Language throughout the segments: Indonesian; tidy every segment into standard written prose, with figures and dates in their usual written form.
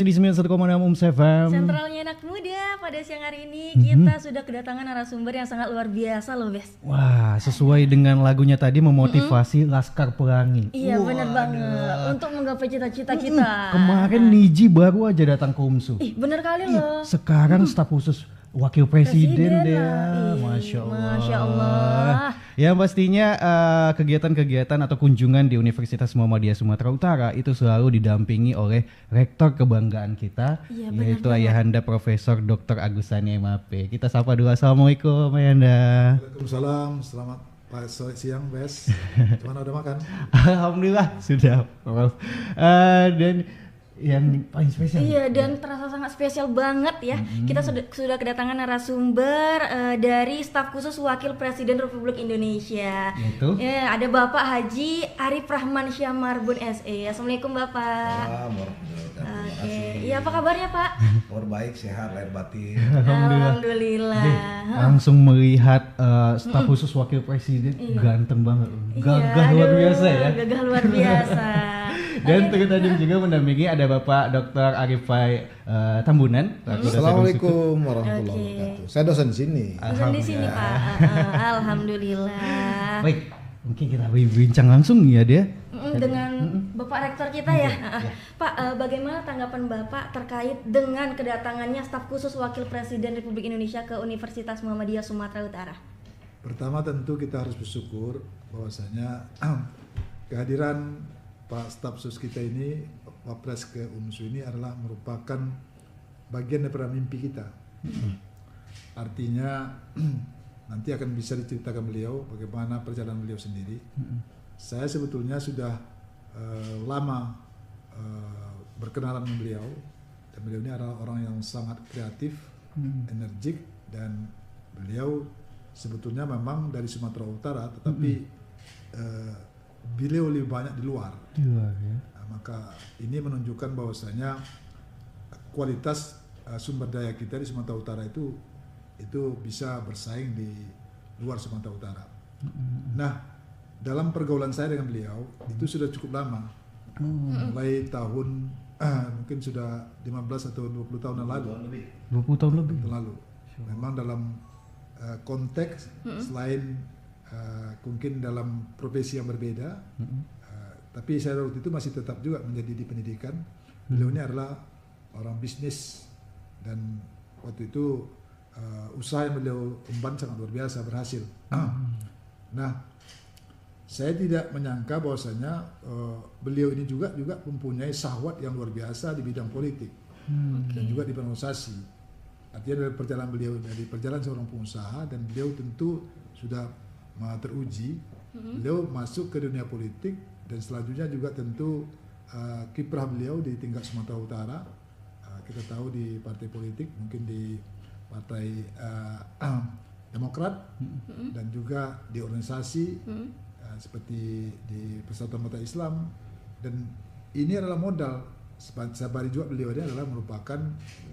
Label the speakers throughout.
Speaker 1: Di 91,6 FM.
Speaker 2: Sentralnya anak muda. Pada siang hari ini kita sudah kedatangan narasumber yang sangat luar biasa loh, Bes.
Speaker 1: Wah, sesuai dengan lagunya tadi memotivasi Laskar Pelangi.
Speaker 2: Iya, benar banget. Untuk menggapai cita-cita kita.
Speaker 1: Kemarin Niji baru aja datang ke UMSU.
Speaker 2: Ih, benar kali loh.
Speaker 1: Sekarang staf khusus Wakil Presiden dia.
Speaker 2: Ih,
Speaker 1: Masya Allah.
Speaker 2: Masya Allah.
Speaker 1: Ya pastinya kegiatan-kegiatan atau kunjungan di Universitas Muhammadiyah Sumatera Utara itu selalu didampingi oleh rektor kebanggaan kita,
Speaker 2: Iya,
Speaker 1: yaitu Ayahanda Profesor Dr. Agustani MAP. Kita sapa dulu. Assalamualaikum Ayahanda.
Speaker 3: Waalaikumsalam, selamat sore siang, Bes. Gimana udah makan?
Speaker 1: Alhamdulillah sudah, Prof. Dan yang paling spesial.
Speaker 2: Iya, dan terasa sangat spesial banget ya. Kita sudah kedatangan narasumber dari staf khusus Wakil Presiden Republik Indonesia.
Speaker 1: Yaitu?
Speaker 2: Ya, ada Bapak Haji Arif Rahman Syamarbun SE. Assalamualaikum Bapak. Oke, iya apa kabarnya Pak?
Speaker 4: Kabar baik, sehat, lahir batin.
Speaker 2: Alhamdulillah.
Speaker 1: Langsung melihat staf khusus Wakil Presiden ganteng banget, gagah
Speaker 2: Iya,
Speaker 1: luar
Speaker 2: aduh,
Speaker 1: biasa ya.
Speaker 2: Gagah luar biasa.
Speaker 1: Dan turut hadir juga mendampingi ada Bapak Dr. Arifai Tambunan.
Speaker 4: Assalamualaikum warahmatullahi wabarakatuh. Saya dosen di sini.
Speaker 2: Dosen di sini Pak. Alhamdulillah.
Speaker 1: Baik, mungkin kita bincang langsung ya dia.
Speaker 2: Dengan Bapak Rektor kita ya. Pak, bagaimana tanggapan Bapak terkait dengan kedatangannya staf khusus Wakil Presiden Republik Indonesia ke Universitas Muhammadiyah Sumatera Utara?
Speaker 3: Pertama tentu kita harus bersyukur bahwasanya kehadiran Pak Staf Khusus kita ini, Wapres ke UMSU ini adalah merupakan bagian daripada mimpi kita. Artinya nanti akan bisa diceritakan beliau bagaimana perjalanan beliau sendiri. Saya sebetulnya sudah lama berkenalan dengan beliau, dan beliau ini adalah orang yang sangat kreatif, energik, dan beliau sebetulnya memang dari Sumatera Utara, tetapi beliau lebih banyak di luar.
Speaker 1: Ya.
Speaker 3: Nah, maka ini menunjukkan bahwasanya kualitas sumber daya kita di Sumatera Utara itu bisa bersaing di luar Sumatera Utara. Nah, dalam pergaulan saya dengan beliau itu sudah cukup lama, mulai tahun mungkin sudah 15 atau 20 tahun yang lalu.
Speaker 1: 20 tahun lebih.
Speaker 3: Memang dalam konteks selain mungkin dalam profesi yang berbeda, tapi saya waktu itu masih tetap juga menjadi di pendidikan. Beliau ini adalah orang bisnis, dan waktu itu usaha yang beliau emban sangat luar biasa, berhasil. Nah, saya tidak menyangka bahwasanya beliau ini juga mempunyai syahwat yang luar biasa di bidang politik dan juga di organisasi. Artinya dari perjalanan seorang pengusaha, dan beliau tentu sudah teruji. Beliau masuk ke dunia politik, dan selanjutnya juga tentu kiprah beliau di tingkat Sumatera Utara. Kita tahu di partai politik, mungkin di partai Demokrat, dan juga di organisasi seperti di Persatuan Mata Islam. Dan ini adalah modal. Sabari juga beliau ini adalah merupakan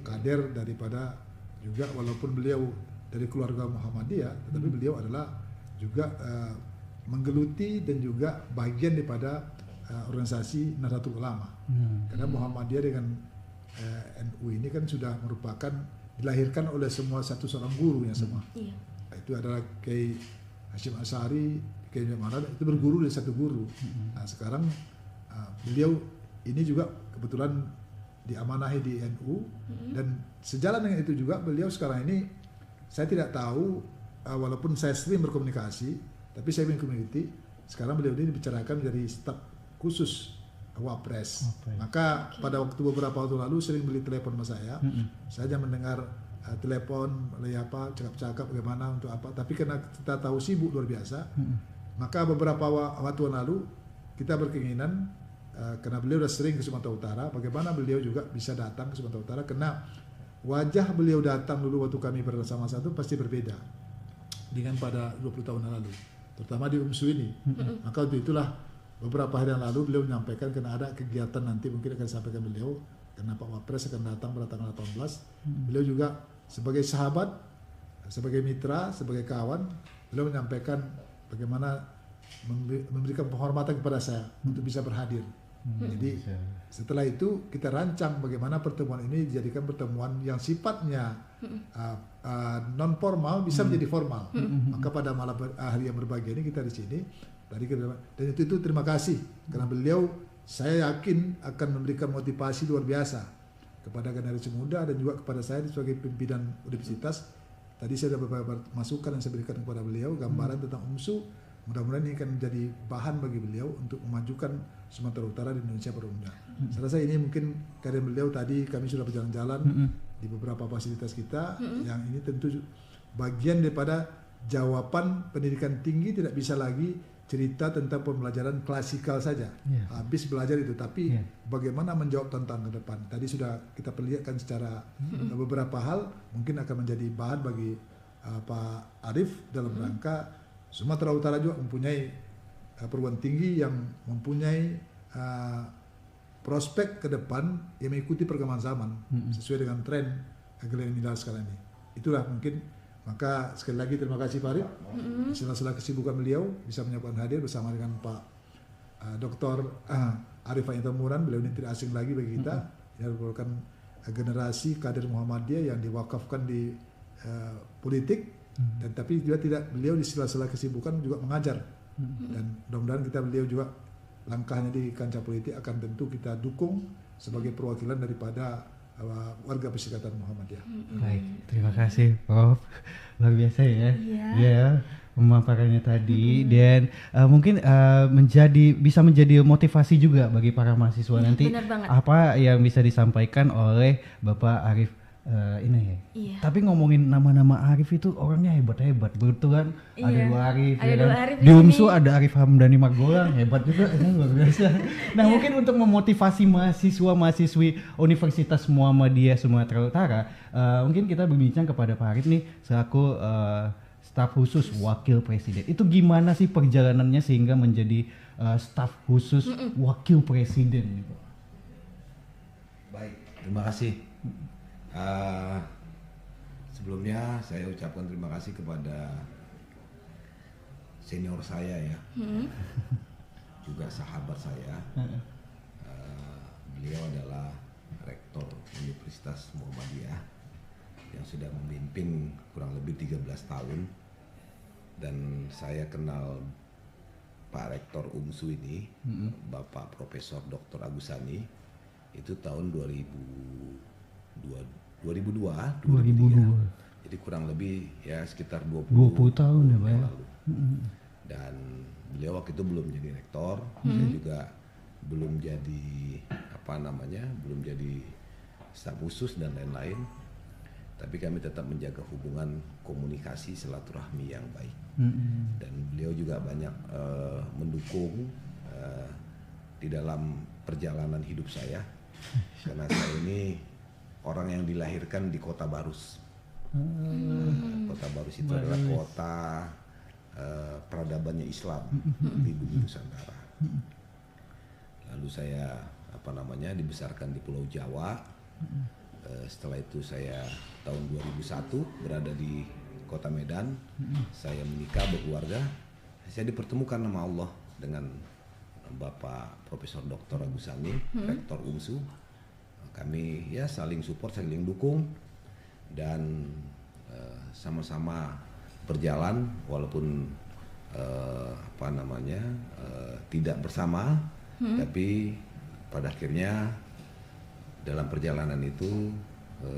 Speaker 3: kader daripada juga, walaupun beliau dari keluarga Muhammadiyah, tetapi beliau adalah juga menggeluti dan juga bagian daripada organisasi Nahdlatul Ulama. Karena Muhammadiyah dengan NU ini kan sudah merupakan dilahirkan oleh seorang gurunya semua. Itu adalah Kiai Hashim Asy'ari, Kiai Marad, itu berguru dari satu guru. Nah, sekarang beliau ini juga kebetulan diamanahi di NU, dan sejalan dengan itu juga beliau sekarang ini, saya tidak tahu, walaupun saya sering berkomunikasi, tapi saya ingin community. Sekarang beliau ini dibicarakan dari staf khusus Wapres. Maka pada waktu beberapa waktu lalu sering beli telepon sama saya. Saya hanya mendengar telepon, cakap-cakap bagaimana untuk apa. Tapi karena kita tahu sibuk luar biasa, maka beberapa waktu lalu kita berkeinginan, karena beliau sudah sering ke Sumatera Utara, bagaimana beliau juga bisa datang ke Sumatera Utara, karena wajah beliau datang dulu waktu kami bersama-sama itu pasti berbeda dengan pada 20 tahun yang lalu, terutama di UMSU ini. Maka untuk itulah beberapa hari yang lalu beliau menyampaikan karena ada kegiatan nanti mungkin akan disampaikan beliau, karena Pak Wapres akan datang pada tanggal 18. Beliau juga sebagai sahabat, sebagai mitra, sebagai kawan, beliau menyampaikan bagaimana memberikan penghormatan kepada saya untuk bisa berhadir. Jadi setelah itu kita rancang bagaimana pertemuan ini dijadikan pertemuan yang sifatnya non formal bisa menjadi formal. Maka pada malam hari yang berbahagia ini kita di sini dan itu terima kasih karena beliau saya yakin akan memberikan motivasi luar biasa kepada generasi muda dan juga kepada saya sebagai pimpinan universitas. Tadi saya ada beberapa masukan yang saya berikan kepada beliau, gambaran tentang UMSU. Mudah-mudahan ini akan menjadi bahan bagi beliau untuk memajukan Sumatera Utara di Indonesia pada umumnya. Saya rasa ini mungkin karya beliau tadi kami sudah berjalan-jalan di beberapa fasilitas kita, yang ini tentu bagian daripada jawaban pendidikan tinggi tidak bisa lagi cerita tentang pembelajaran klasikal saja. Habis belajar itu, tapi bagaimana menjawab tantangan ke depan. Tadi sudah kita perlihatkan secara beberapa hal mungkin akan menjadi bahan bagi Pak Arief dalam rangka Sumatera Utara juga mempunyai perguruan tinggi yang mempunyai prospek ke depan yang mengikuti perkembangan zaman sesuai dengan tren milenial sekarang ini. Itulah mungkin. Maka sekali lagi terima kasih Pak Arief. Sela-sela kesibukan beliau bisa menyempatkan hadir bersama dengan Pak Dr. Arief Muran. Beliau ini tidak asing lagi bagi kita. Yang merupakan generasi kader Muhammadiyah yang diwakafkan di politik. Dan tapi juga beliau di sela-sela kesibukan juga mengajar. Dan mudah-mudahan beliau juga langkahnya di kancah politik akan tentu kita dukung sebagai perwakilan daripada warga Perserikatan Muhammadiyah.
Speaker 1: Baik, terima kasih Prof. Luar biasa ya. Ya, pemaparannya tadi dan mungkin bisa menjadi motivasi juga bagi para mahasiswa nanti. Apa yang bisa disampaikan oleh Bapak Arief ini ya. Tapi ngomongin nama-nama Arief itu orangnya hebat-hebat. Betul kan? Ada dua Arief. Ada dua Arief di UMSU ada Arief Hamdani Magolang, hebat juga, luar biasa. Nah, mungkin untuk memotivasi mahasiswa-mahasiswi Universitas Muhammadiyah Sumatera Utara, mungkin kita berbincang kepada Pak Arief nih selaku staf khusus Wakil Presiden. Itu gimana sih perjalanannya sehingga menjadi staf khusus Wakil Presiden?
Speaker 5: Baik, terima kasih. Sebelumnya saya ucapkan terima kasih kepada senior saya ya, juga sahabat saya. Beliau adalah Rektor Universitas Muhammadiyah yang sudah memimpin kurang lebih 13 tahun, dan saya kenal Pak Rektor UMSU ini, Bapak Profesor Dr. Agusani, itu tahun 2002. Jadi kurang lebih ya sekitar 20 tahun ya Pak lalu. Dan beliau waktu itu belum jadi rektor, saya juga belum jadi belum jadi staf khusus dan lain-lain. Tapi kami tetap menjaga hubungan komunikasi silaturahmi yang baik. Dan beliau juga banyak mendukung di dalam perjalanan hidup saya, karena saya ini orang yang dilahirkan di Kota Barus. Kota Barus itu adalah kota peradabannya Islam di bumi Nusantara. Lalu saya dibesarkan di Pulau Jawa. Setelah itu saya tahun 2001 berada di Kota Medan. Saya menikah, berkeluarga. Saya dipertemukan sama Allah dengan Bapak Profesor Dr. Agusani, Rektor UMSU. Kami ya saling support, saling dukung, dan sama-sama berjalan walaupun tidak bersama, tapi pada akhirnya dalam perjalanan itu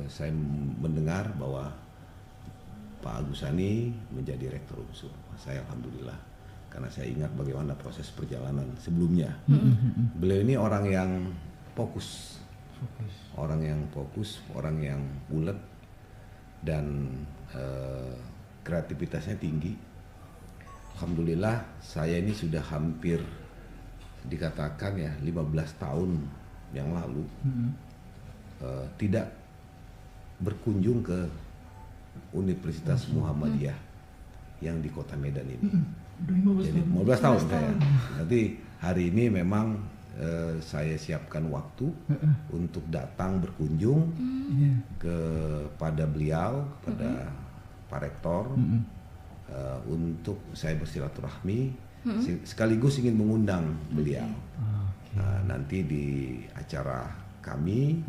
Speaker 5: saya mendengar bahwa Pak Agusani menjadi Rektor UMSU. Saya alhamdulillah, karena saya ingat bagaimana proses perjalanan sebelumnya. Beliau ini orang yang fokus. Orang yang bulat, dan kreativitasnya tinggi. Alhamdulillah saya ini sudah hampir dikatakan ya 15 tahun yang lalu tidak berkunjung ke Universitas Muhammadiyah yang di Kota Medan ini. Jadi 15 tahun saya. Nanti hari ini memang saya siapkan waktu untuk datang berkunjung kepada beliau, kepada Pak Rektor, untuk saya bersilaturahmi, sekaligus ingin mengundang beliau Nanti di acara kami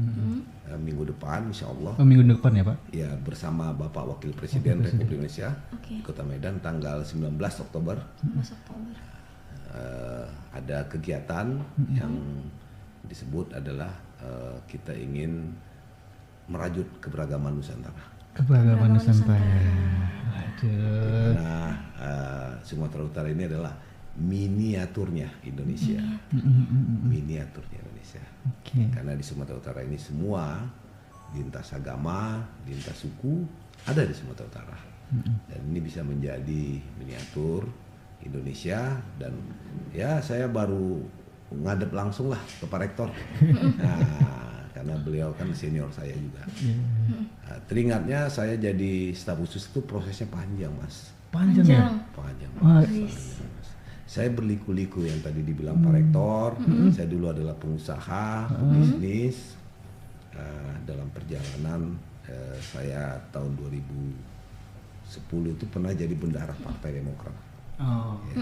Speaker 5: minggu depan insya Allah.
Speaker 1: Minggu depan ya Pak?
Speaker 5: Ya, bersama Bapak Wakil Presiden Republik Indonesia di Kota Medan tanggal 19 Oktober.
Speaker 2: 19 Oktober.
Speaker 5: Ada kegiatan yang disebut adalah kita ingin merajut keberagaman Nusantara.
Speaker 1: Keberagaman Nusantara. Aduh.
Speaker 5: Nah, Sumatera Utara ini adalah miniaturnya Indonesia. Miniaturnya Indonesia. Karena di Sumatera Utara ini semua lintas agama, lintas suku ada di Sumatera Utara. Dan ini bisa menjadi miniatur Indonesia. Dan ya saya baru ngadep langsung lah ke Pak Rektor. Nah, karena beliau kan senior saya juga. Nah, teringatnya saya jadi staf khusus itu prosesnya panjang Mas.
Speaker 1: Panjang ya?
Speaker 5: Panjang.
Speaker 1: Mas.
Speaker 5: Saya berliku-liku yang tadi dibilang Pak Rektor. Saya dulu adalah pengusaha, pebisnis. Dalam perjalanan saya tahun 2010 itu pernah jadi bendahara Partai Demokrat. Ya.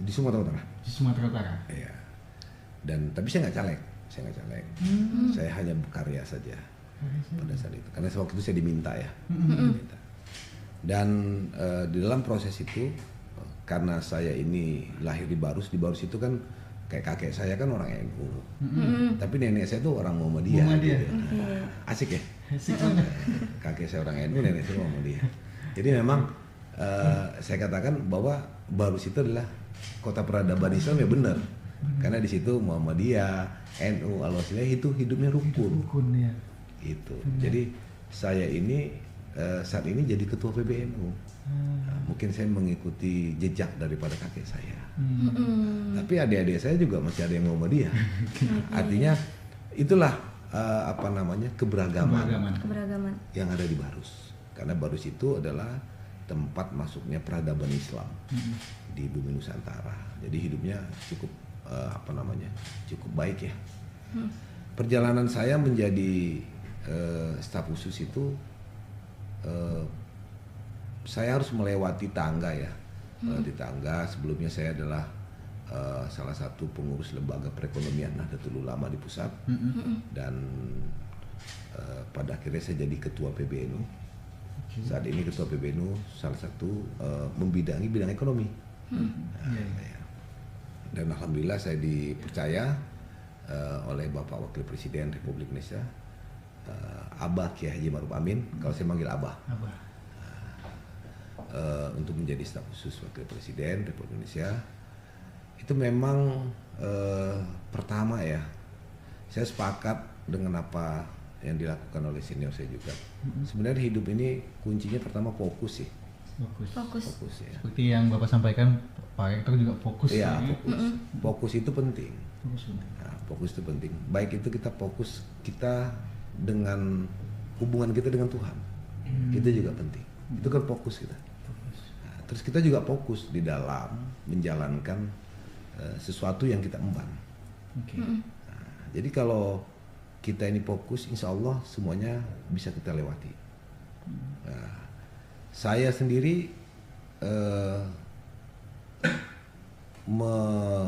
Speaker 5: Di Sumatera Utara.
Speaker 1: Di Sumatera Utara.
Speaker 5: Ya. Dan tapi saya nggak caleg. Saya hanya berkarya saja pada saat itu. Karena waktu itu saya diminta ya. Diminta. Dan di dalam proses itu, karena saya ini lahir di Barus itu kan kayak kakek saya kan orang NU, tapi nenek saya tuh orang Muhammadiyah. Gitu. Asik ya? Asik banget. Kakek saya orang NU, nenek saya Muhammadiyah. Jadi memang saya katakan bahwa Barus itu adalah kota peradaban Islam ya benar, karena di situ Muhammadiyah, NU, Al-Wasliyah itu hidupnya rukun ya. Itu. Jadi saya ini saat ini jadi ketua PBNU. Nah, mungkin saya mengikuti jejak daripada kakek saya. Tapi adik-adik saya juga masih ada yang Muhammadiyah. Artinya itulah keberagaman yang ada di Barus. Karena Barus itu adalah tempat masuknya peradaban Islam di bumi Nusantara. Jadi hidupnya cukup cukup baik ya. Perjalanan saya menjadi staf khusus itu saya harus melewati tangga ya. Di tangga sebelumnya saya adalah salah satu pengurus lembaga perekonomian Nahdlatul Ulama di pusat. Dan pada akhirnya saya jadi ketua PBNU. Saat ini ketua PBNU salah satu membidangi bidang ekonomi. Dan alhamdulillah saya dipercaya oleh Bapak Wakil Presiden Republik Indonesia, Abah Kiai Haji Ma'ruf Amin, kalau saya manggil Abah. Untuk menjadi staf khusus Wakil Presiden Republik Indonesia. Itu memang pertama ya, saya sepakat dengan apa yang dilakukan oleh senior saya juga. Sebenarnya hidup ini kuncinya pertama fokus sih. Fokus ya.
Speaker 1: Seperti yang Bapak sampaikan, Pak Rektor juga fokus.
Speaker 5: Iya, fokus itu penting. Nah, fokus itu penting. Baik itu kita fokus kita dengan hubungan kita dengan Tuhan, itu juga penting. Itu kan fokus kita. Nah, terus kita juga fokus di dalam menjalankan sesuatu yang kita emban. Nah, jadi kalau kita ini fokus, insya Allah semuanya bisa kita lewati. Nah, saya sendiri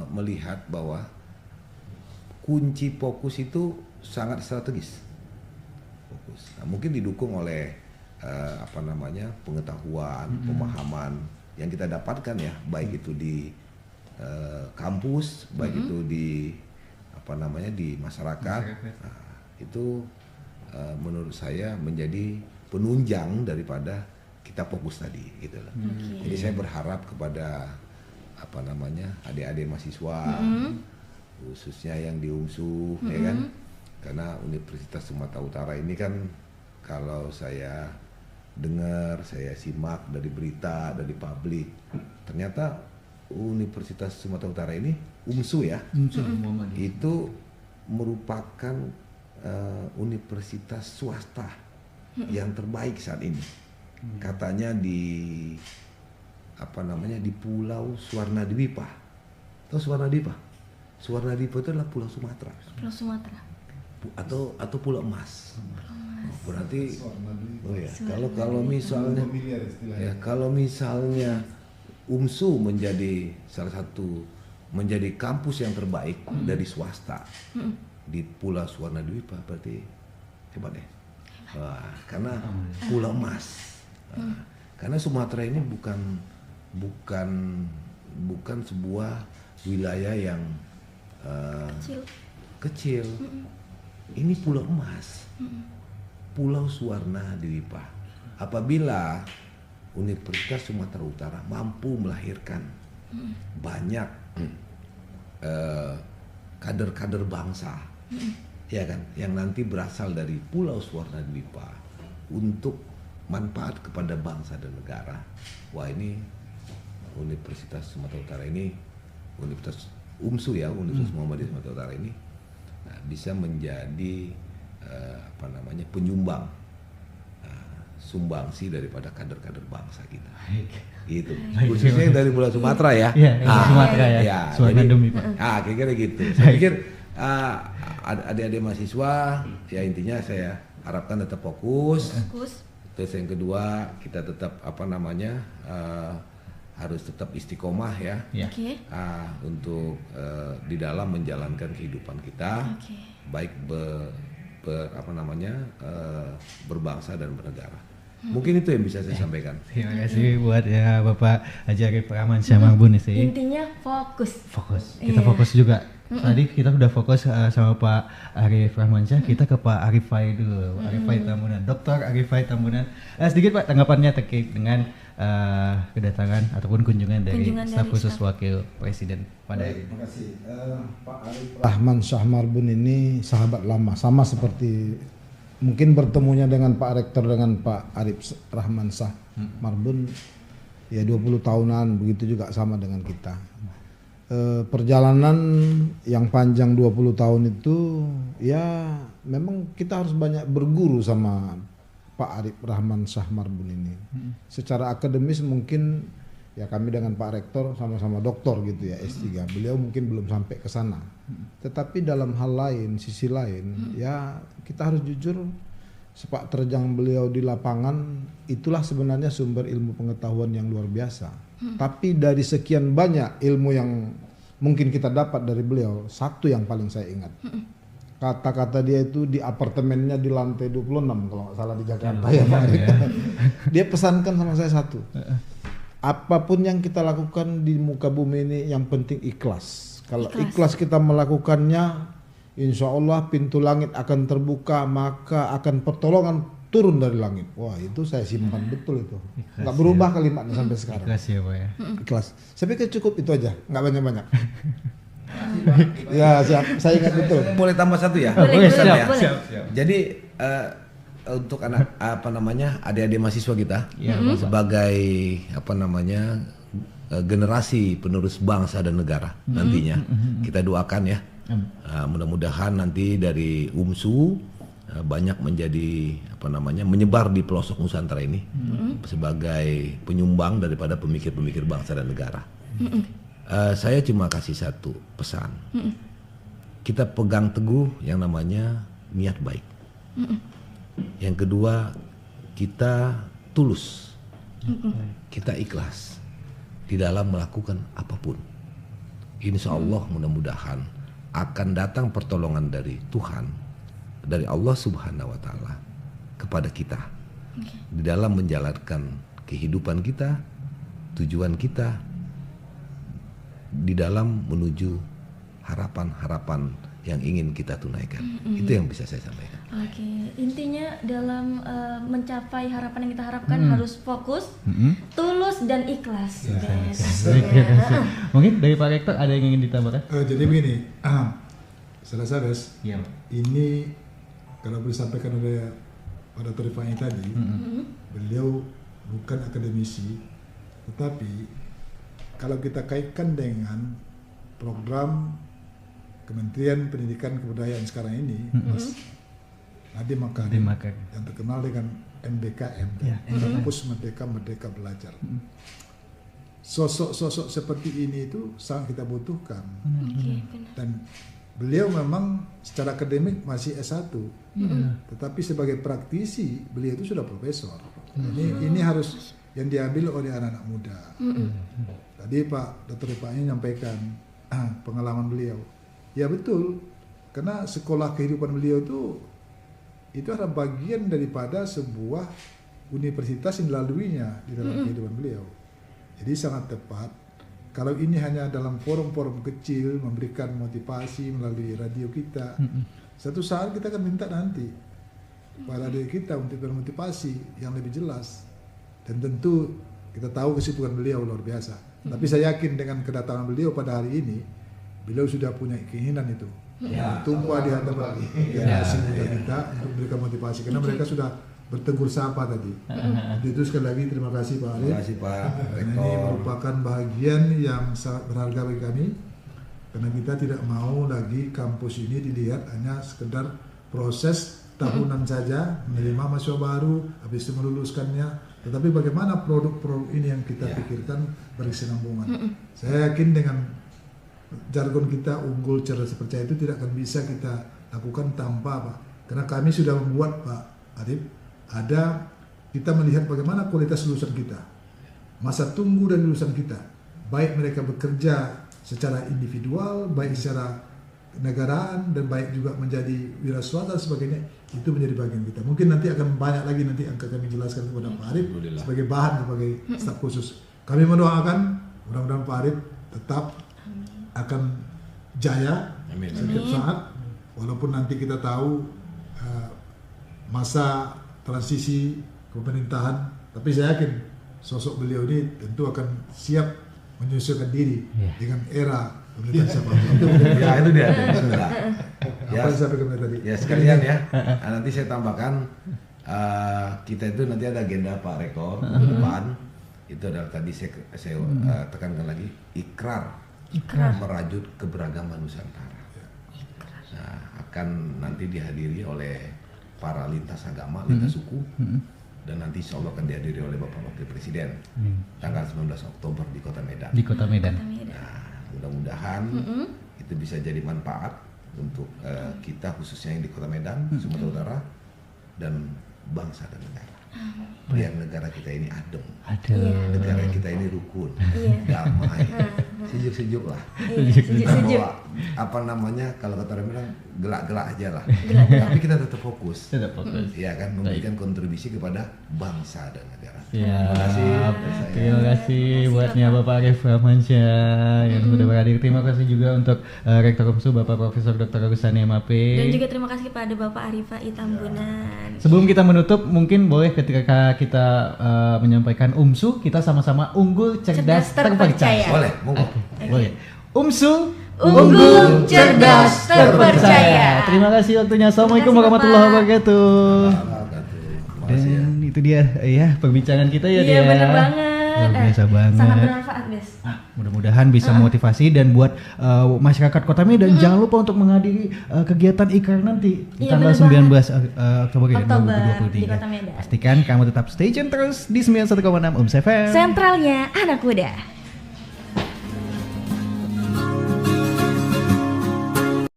Speaker 5: melihat bahwa kunci fokus itu sangat strategis. Fokus. Nah, mungkin didukung oleh pengetahuan, pemahaman yang kita dapatkan ya, baik itu di kampus, baik itu di di masyarakat. Nah, itu menurut saya menjadi penunjang daripada kita fokus tadi gitu loh. Jadi saya berharap kepada adik-adik mahasiswa khususnya yang di UMSU ya kan, karena Universitas Sumatera Utara ini kan kalau saya dengar, saya simak dari berita, dari publik, ternyata Universitas Sumatera Utara ini UMSU ya, itu merupakan universitas swasta yang terbaik saat ini. Katanya di di Pulau Suwarnadwipa. Tahu Suwarnadwipa? Suwarnadwipa itu adalah Pulau Sumatera.
Speaker 2: Pulau Sumatera.
Speaker 5: Atau Pulau Emas. Berarti kalau misalnya UMSU menjadi salah satu menjadi kampus yang terbaik dari swasta di Pulau Suwarnadwipa, berarti hebat deh. Karena pulau emas. Karena Sumatera ini bukan sebuah wilayah yang kecil. Ini pulau emas. Pulau Suwarnadwipa. Apabila Universitas Sumatera Utara mampu melahirkan banyak kader-kader bangsa, ya kan, yang nanti berasal dari Pulau Suwarnadwipa untuk manfaat kepada bangsa dan negara. Wah, ini Universitas Sumatera Utara ini, Universitas UMSU ya, Universitas Muhammadiyah Sumatera Utara ini bisa menjadi penyumbang sumbangsi daripada kader-kader bangsa kita. Gitu. Khususnya dari Pulau Sumatera ya.
Speaker 1: Sumatera ya. Suwarnadwipa, Pak.
Speaker 5: Kira-kira gitu. Saya pikir adik-adik mahasiswa ya, intinya saya harapkan tetap fokus. Terus yang kedua, kita tetap harus tetap istiqomah ya. Untuk di dalam menjalankan kehidupan kita, baik berbangsa dan bernegara. Mungkin itu yang bisa saya sampaikan.
Speaker 1: Terima kasih buat ya Bapak Haji Arif Rahmansyah Marbun sih.
Speaker 2: Intinya fokus.
Speaker 1: Kita fokus juga. Tadi kita udah fokus sama Pak Arif Rahmansyah, kita ke Pak Arifai dulu. Arifai Tambunan, Dr. Arifai Tambunan. Sedikit Pak tanggapannya terkait dengan kedatangan ataupun kunjungan dari staf khusus Wakil Presiden pada hari ini.
Speaker 4: Terima kasih. Pak Arif Rahmansyah Marbun ini sahabat lama, sama seperti mungkin bertemunya dengan Pak Rektor dengan Pak Arif Rahmansyah Marbun ya 20 tahunan, begitu juga sama dengan kita. Perjalanan yang panjang 20 tahun itu ya memang kita harus banyak berguru sama Pak Arif Rahmansyah Marbun ini. Secara akademis mungkin ya kami dengan Pak Rektor sama-sama doktor gitu ya, S3. Beliau mungkin belum sampai ke sana. Tetapi dalam hal lain, sisi lain ya kita harus jujur, sepak terjang beliau di lapangan itulah sebenarnya sumber ilmu pengetahuan yang luar biasa. Tapi dari sekian banyak ilmu yang mungkin kita dapat dari beliau, satu yang paling saya ingat. Kata-kata dia itu di apartemennya di lantai 26 kalau nggak salah di Jakarta ya Pak. Dia pesankan sama saya satu. Apapun yang kita lakukan di muka bumi ini yang penting ikhlas. Kalau ikhlas kita melakukannya, insya Allah pintu langit akan terbuka, maka akan pertolongan turun dari langit. Wah, itu saya simpan betul itu. Nggak berubah kalimatnya sampai sekarang.
Speaker 1: Ikhlas ya Pak ya.
Speaker 4: Ikhlas. Saya pikir cukup itu aja, nggak banyak-banyak. Ya siap, saya ingat betul.
Speaker 5: Boleh tambah satu ya?
Speaker 2: Boleh.
Speaker 5: Jadi untuk adik-adik mahasiswa kita sebagai generasi penerus bangsa dan negara nantinya, kita doakan ya. Mudah-mudahan nanti dari UMSU banyak menjadi menyebar di pelosok Nusantara ini sebagai penyumbang daripada pemikir-pemikir bangsa dan negara. Saya cuma kasih satu pesan. Kita pegang teguh yang namanya niat baik. Yang kedua, kita tulus. Kita ikhlas di dalam melakukan apapun. Insya Allah mudah-mudahan akan datang pertolongan dari Tuhan, dari Allah Subhanahu wa Ta'ala kepada kita di dalam menjalankan kehidupan kita, tujuan kita, di dalam menuju harapan-harapan yang ingin kita tunaikan. Itu yang bisa saya sampaikan.
Speaker 2: Intinya dalam mencapai harapan yang kita harapkan harus fokus, tulus dan ikhlas.
Speaker 1: Mungkin dari Pak Rektor ada yang ingin ditambahkan?
Speaker 3: Jadi begini, saya rasa ini kalau boleh sampaikan oleh Pak Dr. Rifai tadi, beliau bukan akademisi, tetapi kalau kita kaitkan dengan program Kementerian Pendidikan Kebudayaan sekarang ini, Mas Nadiem Makarim yang terkenal dengan MBKM, Kampus Merdeka Belajar. Sosok-sosok seperti ini itu sangat kita butuhkan. Dan beliau memang secara akademik masih S1, tetapi sebagai praktisi beliau itu sudah profesor. Ini harus yang diambil oleh anak-anak muda. Tadi Pak Dr. Rifai nyampaikan pengalaman beliau. Ya betul, karena sekolah kehidupan beliau itu adalah bagian daripada sebuah universitas yang dilaluinya di dalam kehidupan beliau. Jadi sangat tepat. Kalau ini hanya dalam forum-forum kecil memberikan motivasi melalui radio kita, satu saat kita akan minta nanti para adik kita untuk bermotivasi yang lebih jelas. Dan tentu kita tahu kesibukan beliau luar biasa. Tapi saya yakin dengan kedatangan beliau pada hari ini, beliau sudah punya keinginan itu. Tumpah di hadapan generasi muda kita untuk memberikan motivasi. Karena mereka sudah bertegur sapa tadi. Untuk itu sekali lagi terima kasih Pak Arif.
Speaker 5: Terima kasih Pak Rektor.
Speaker 3: Ini merupakan bahagian yang sangat berharga bagi kami. Karena kita tidak mau lagi kampus ini dilihat hanya sekedar proses tahunan saja, menerima mahasiswa baru, habis itu meluluskannya. Tetapi bagaimana produk-produk ini yang kita pikirkan berkesinambungan. Saya yakin dengan jargon kita unggul, cerdas, percaya itu tidak akan bisa kita lakukan tanpa Pak. Karena kami sudah membuat Pak Arif, kita melihat bagaimana kualitas lulusan kita, masa tunggu dari lulusan kita, baik mereka bekerja secara individual, baik secara negaraan, dan baik juga menjadi wira swasta dan sebagainya, itu menjadi bagian kita. Mungkin nanti akan banyak lagi nanti akan kami jelaskan kepada Pak Arif sebagai bahan, sebagai staf khusus. Kami mendoakan mudah-mudahan Pak Arif tetap akan jaya setiap saat, walaupun nanti kita tahu masa transisi pemerintahan, tapi saya yakin sosok beliau ini tentu akan siap menyesuaikan diri dengan era pemerintahan siapapun.
Speaker 5: Ya itu dia.
Speaker 3: Apa yang saya sampaikan tadi?
Speaker 5: Ya sekalian ya. Nanti saya tambahkan kita itu nanti ada agenda Pak Rektor ke depan. Itu adalah tadi saya tekankan lagi ikrar merajut keberagaman Nusantara. Nah, akan nanti dihadiri oleh para lintas agama, lintas suku, dan nanti insya Allah akan dihadiri oleh Bapak Wakil Presiden tanggal 19 Oktober di Kota Medan.
Speaker 1: Di Kota Medan.
Speaker 5: Nah, mudah-mudahan itu bisa jadi manfaat untuk kita khususnya yang di Kota Medan, Sumatera Utara, dan bangsa dan negara. Biar negara kita ini adem, negara kita ini rukun, damai, sejuk-sejuk lah. Bahwa apa namanya kalau kata orang bilang gelak-gelak aja lah. Tapi kita tetap fokus. Ya kan, memberikan kontribusi kepada bangsa dan negara.
Speaker 1: Terima kasih buatnya Bapak Arif Rahmansyah yang sudah berhadir. Terima kasih juga untuk Rektor UMSU Bapak Profesor Dr. Ragusani MAP.
Speaker 2: Dan juga terima kasih kepada Bapak Arifah Itambunan.
Speaker 1: Sebelum kita menutup, mungkin boleh ketika kita menyampaikan UMSU, kita sama-sama unggul, cerdas, terpercaya.
Speaker 5: Boleh, monggo.
Speaker 1: Boleh. UMSU
Speaker 2: unggul, cerdas, terpercaya.
Speaker 1: Terima kasih waktunya. Assalamualaikum warahmatullahi wabarakatuh. Dan itu dia ya perbincangan kita ya.
Speaker 2: Iya bener banget.
Speaker 1: Luar biasa banget.
Speaker 2: Sangat bermanfaat Bes.
Speaker 1: Mudah-mudahan bisa motivasi dan buat masyarakat Kota Medan jangan lupa untuk menghadiri kegiatan IKRAR nanti di tanggal 19 Oktober 2023.
Speaker 2: Di Kota Medan.
Speaker 1: Pastikan kamu tetap stay tune terus di 91,6 UMS FM.
Speaker 2: Sentralnya anak muda.